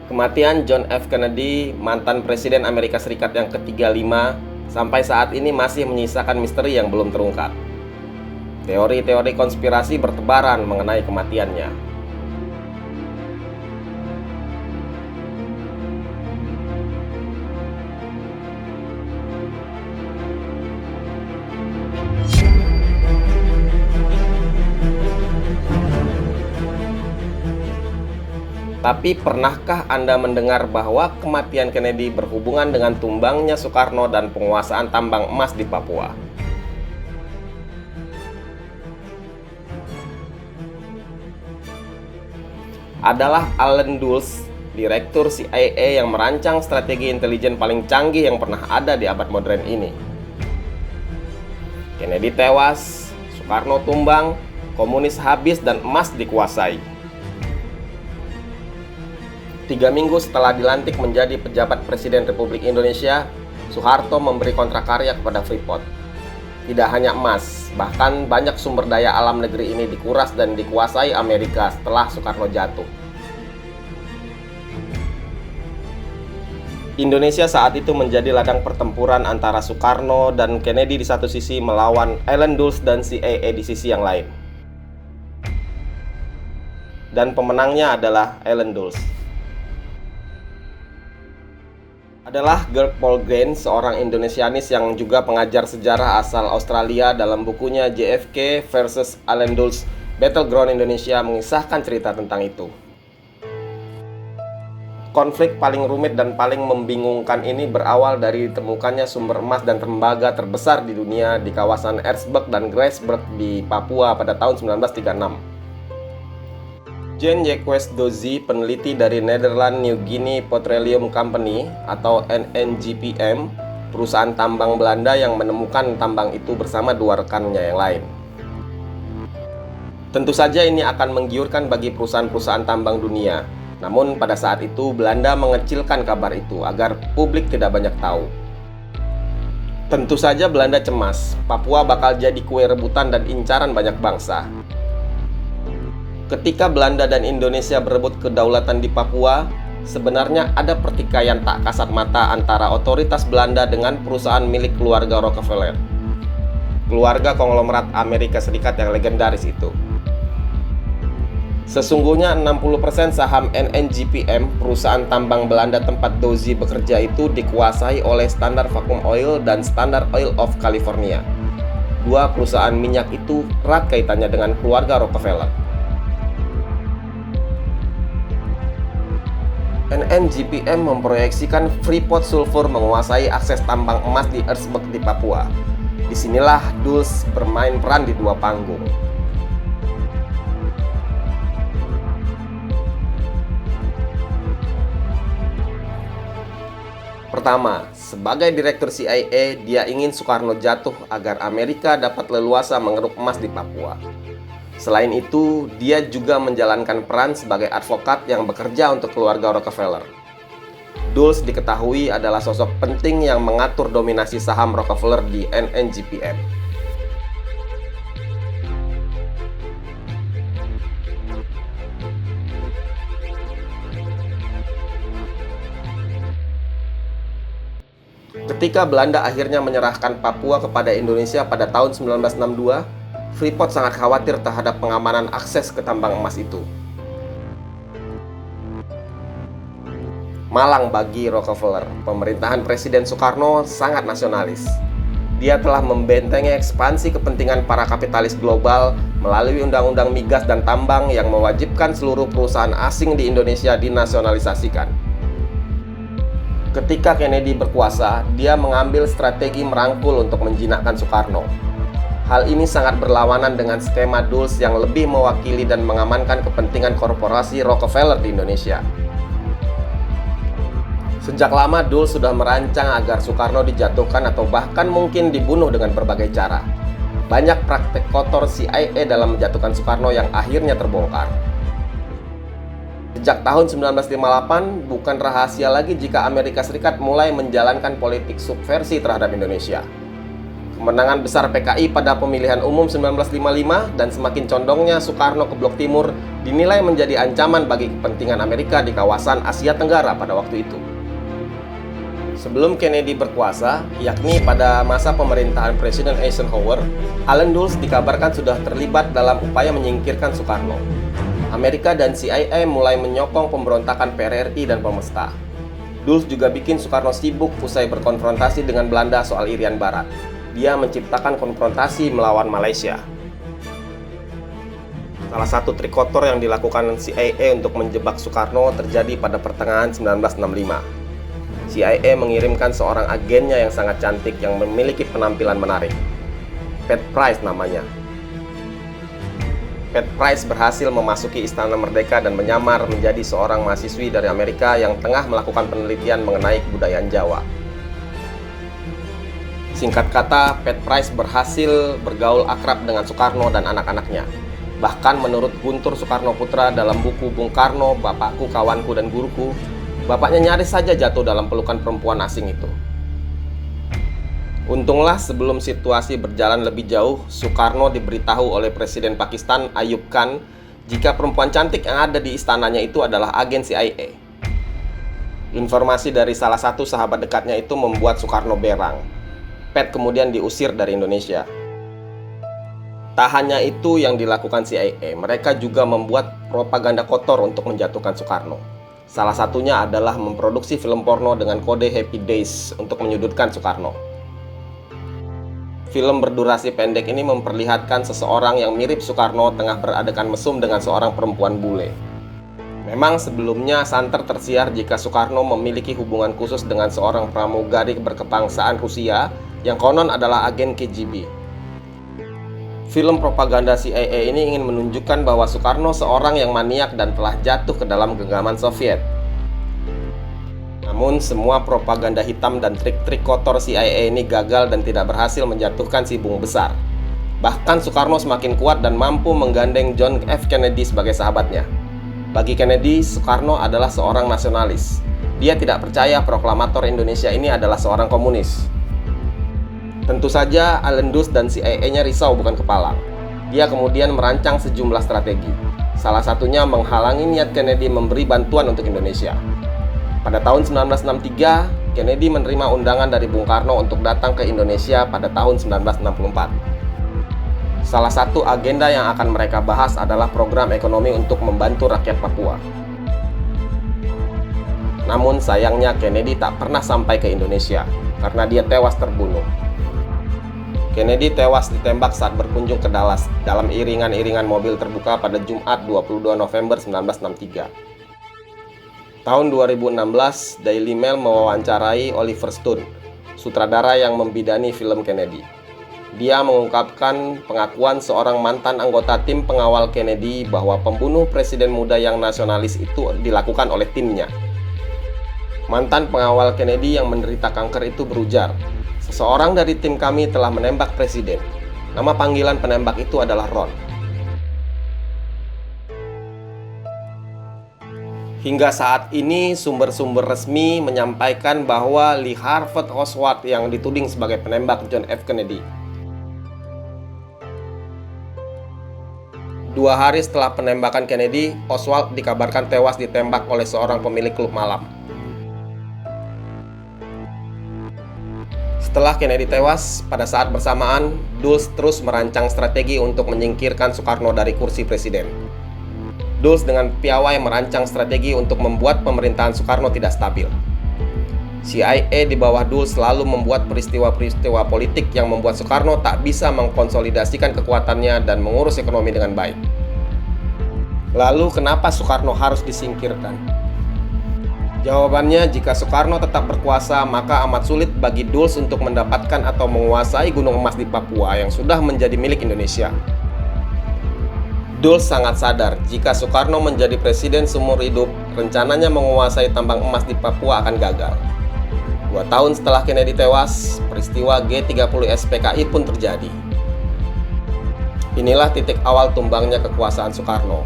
Kematian John F. Kennedy, mantan Presiden Amerika Serikat yang ke-35, sampai saat ini masih menyisakan misteri yang belum terungkap. Teori-teori konspirasi bertebaran mengenai kematiannya. Tapi pernahkah Anda mendengar bahwa kematian Kennedy berhubungan dengan tumbangnya Soekarno dan penguasaan tambang emas di Papua? Adalah Allen Dulles, direktur CIA yang merancang strategi intelijen paling canggih yang pernah ada di abad modern ini. Kennedy tewas, Soekarno tumbang, komunis habis dan emas dikuasai. 3 minggu setelah dilantik menjadi pejabat Presiden Republik Indonesia, Soeharto memberi kontrak karya kepada Freeport. Tidak hanya emas, bahkan banyak sumber daya alam negeri ini dikuras dan dikuasai Amerika setelah Soekarno jatuh. Indonesia saat itu menjadi ladang pertempuran antara Soekarno dan Kennedy di satu sisi melawan Allen Dulles dan CIA di sisi yang lain. Dan pemenangnya adalah Allen Dulles. Adalah Gert Paul-Green, seorang Indonesianis yang juga pengajar sejarah asal Australia. Dalam bukunya JFK vs. Allen Dulles, Battleground Indonesia mengisahkan cerita tentang itu. Konflik paling rumit dan paling membingungkan ini berawal dari ditemukannya sumber emas dan tembaga terbesar di dunia di kawasan Ertsberg dan Grijsberg di Papua pada tahun 1936. Jean-Jacques Dosy, peneliti dari Netherlands New Guinea Petroleum Company atau NNGPM, perusahaan tambang Belanda yang menemukan tambang itu bersama 2 rekannya yang lain. Tentu saja ini akan menggiurkan bagi perusahaan-perusahaan tambang dunia. Namun pada saat itu Belanda mengecilkan kabar itu agar publik tidak banyak tahu. Tentu saja Belanda cemas, Papua bakal jadi kue rebutan dan incaran banyak bangsa. Ketika Belanda dan Indonesia berebut kedaulatan di Papua, sebenarnya ada pertikaian tak kasat mata antara otoritas Belanda dengan perusahaan milik keluarga Rockefeller, keluarga konglomerat Amerika Serikat yang legendaris itu. Sesungguhnya 60% saham NNGPM, perusahaan tambang Belanda tempat Dosy bekerja itu, dikuasai oleh Standard Vacuum Oil dan Standard Oil of California. 2 perusahaan minyak itu erat kaitannya dengan keluarga Rockefeller. NNGPM memproyeksikan Freeport Sulfur menguasai akses tambang emas di Ertsberg di Papua. Disinilah Dulles bermain peran di 2 panggung. Pertama, sebagai direktur CIA, dia ingin Soekarno jatuh agar Amerika dapat leluasa mengeruk emas di Papua. Selain itu, dia juga menjalankan peran sebagai advokat yang bekerja untuk keluarga Rockefeller. Dulles diketahui adalah sosok penting yang mengatur dominasi saham Rockefeller di NNGPM. Ketika Belanda akhirnya menyerahkan Papua kepada Indonesia pada tahun 1962, Freeport sangat khawatir terhadap pengamanan akses ke tambang emas itu. Malang bagi Rockefeller, pemerintahan Presiden Soekarno sangat nasionalis. Dia telah membentengi ekspansi kepentingan para kapitalis global melalui Undang-Undang Migas dan Tambang yang mewajibkan seluruh perusahaan asing di Indonesia dinasionalisasikan. Ketika Kennedy berkuasa, dia mengambil strategi merangkul untuk menjinakkan Soekarno. Hal ini sangat berlawanan dengan skema Dulles yang lebih mewakili dan mengamankan kepentingan korporasi Rockefeller di Indonesia. Sejak lama Dulles sudah merancang agar Soekarno dijatuhkan atau bahkan mungkin dibunuh dengan berbagai cara. Banyak praktek kotor CIA dalam menjatuhkan Soekarno yang akhirnya terbongkar. Sejak tahun 1958, bukan rahasia lagi jika Amerika Serikat mulai menjalankan politik subversi terhadap Indonesia. Kemenangan besar PKI pada pemilihan umum 1955 dan semakin condongnya Soekarno ke Blok Timur dinilai menjadi ancaman bagi kepentingan Amerika di kawasan Asia Tenggara pada waktu itu. Sebelum Kennedy berkuasa, yakni pada masa pemerintahan Presiden Eisenhower, Allen Dulles dikabarkan sudah terlibat dalam upaya menyingkirkan Soekarno. Amerika dan CIA mulai menyokong pemberontakan PRRI dan Pemesta. Dulles juga bikin Soekarno sibuk usai berkonfrontasi dengan Belanda soal Irian Barat. Dia menciptakan konfrontasi melawan Malaysia. Salah satu trik kotor yang dilakukan CIA untuk menjebak Soekarno terjadi pada pertengahan 1965. CIA mengirimkan seorang agennya yang sangat cantik yang memiliki penampilan menarik. Pat Price namanya. Pat Price berhasil memasuki Istana Merdeka dan menyamar menjadi seorang mahasiswi dari Amerika yang tengah melakukan penelitian mengenai kebudayaan Jawa. Singkat kata, Pat Price berhasil bergaul akrab dengan Soekarno dan anak-anaknya. Bahkan menurut Guntur Soekarno Putra dalam buku Bung Karno, Bapakku, Kawanku, dan Guruku, bapaknya nyaris saja jatuh dalam pelukan perempuan asing itu. Untunglah sebelum situasi berjalan lebih jauh, Soekarno diberitahu oleh Presiden Pakistan Ayub Khan jika perempuan cantik yang ada di istananya itu adalah agen CIA. Informasi dari salah satu sahabat dekatnya itu membuat Soekarno berang. Pat kemudian diusir dari Indonesia. Tak hanya itu yang dilakukan CIA, mereka juga membuat propaganda kotor untuk menjatuhkan Soekarno. Salah satunya adalah memproduksi film porno dengan kode Happy Days untuk menyudutkan Soekarno. Film berdurasi pendek ini memperlihatkan seseorang yang mirip Soekarno tengah beradegan mesum dengan seorang perempuan bule. Memang sebelumnya santer tersiar jika Soekarno memiliki hubungan khusus dengan seorang pramugari berkebangsaan Rusia yang konon adalah agen KGB. Film propaganda CIA ini ingin menunjukkan bahwa Soekarno seorang yang maniak dan telah jatuh ke dalam genggaman Soviet. Namun semua propaganda hitam dan trik-trik kotor CIA ini gagal dan tidak berhasil menjatuhkan si Bung Besar. Bahkan Soekarno semakin kuat dan mampu menggandeng John F. Kennedy sebagai sahabatnya. Bagi Kennedy, Soekarno adalah seorang nasionalis. Dia tidak percaya proklamator Indonesia ini adalah seorang komunis. Tentu saja Allen Dulles dan CIA-nya risau bukan kepalang. Dia kemudian merancang sejumlah strategi. Salah satunya menghalangi niat Kennedy memberi bantuan untuk Indonesia. Pada tahun 1963, Kennedy menerima undangan dari Bung Karno untuk datang ke Indonesia pada tahun 1964. Salah satu agenda yang akan mereka bahas adalah program ekonomi untuk membantu rakyat Papua. Namun sayangnya Kennedy tak pernah sampai ke Indonesia karena dia tewas terbunuh. Kennedy tewas ditembak saat berkunjung ke Dallas dalam iringan-iringan mobil terbuka pada Jumat 22 November 1963. Tahun 2016, Daily Mail mewawancarai Oliver Stone, sutradara yang membidani film Kennedy. Dia mengungkapkan pengakuan seorang mantan anggota tim pengawal Kennedy bahwa pembunuh presiden muda yang nasionalis itu dilakukan oleh timnya. Mantan pengawal Kennedy yang menderita kanker itu berujar, "Seseorang dari tim kami telah menembak presiden. Nama panggilan penembak itu adalah Ron." Hingga saat ini, sumber-sumber resmi menyampaikan bahwa Lee Harvey Oswald yang dituding sebagai penembak John F. Kennedy. 2 hari setelah penembakan Kennedy, Oswald dikabarkan tewas ditembak oleh seorang pemilik klub malam. Setelah Kennedy tewas, pada saat bersamaan, Dulles terus merancang strategi untuk menyingkirkan Soekarno dari kursi presiden. Dulles dengan piawai merancang strategi untuk membuat pemerintahan Soekarno tidak stabil. CIA di bawah Dulles selalu membuat peristiwa-peristiwa politik yang membuat Soekarno tak bisa mengkonsolidasikan kekuatannya dan mengurus ekonomi dengan baik. Lalu kenapa Soekarno harus disingkirkan? Jawabannya, jika Soekarno tetap berkuasa, maka amat sulit bagi Dulles untuk mendapatkan atau menguasai gunung emas di Papua yang sudah menjadi milik Indonesia. Dulles sangat sadar jika Soekarno menjadi presiden seumur hidup, rencananya menguasai tambang emas di Papua akan gagal. 2 tahun setelah Kennedy tewas, peristiwa G30S PKI pun terjadi. Inilah titik awal tumbangnya kekuasaan Soekarno.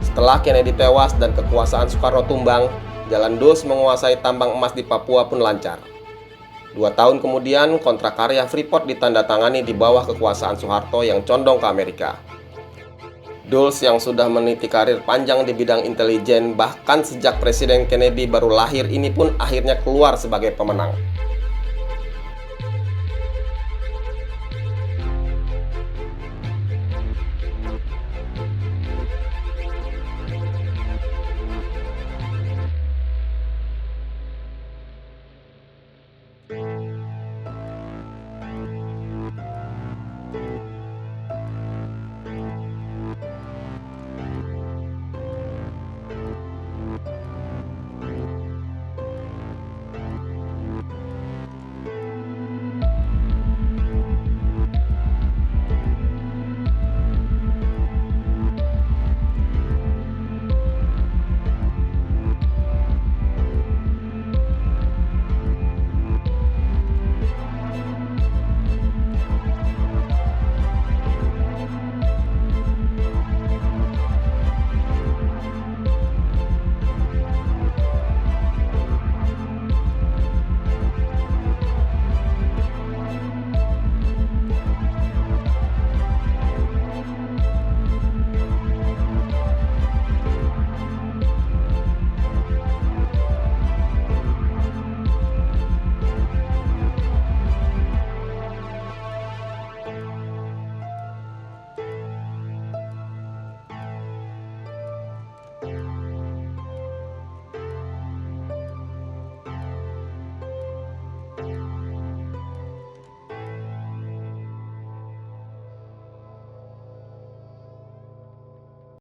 Setelah Kennedy tewas dan kekuasaan Soekarno tumbang, jalan Dulles menguasai tambang emas di Papua pun lancar. 2 tahun kemudian, kontrak karya Freeport ditandatangani di bawah kekuasaan Soeharto yang condong ke Amerika. Dulles yang sudah meniti karir panjang di bidang intelijen bahkan sejak Presiden Kennedy baru lahir ini pun akhirnya keluar sebagai pemenang.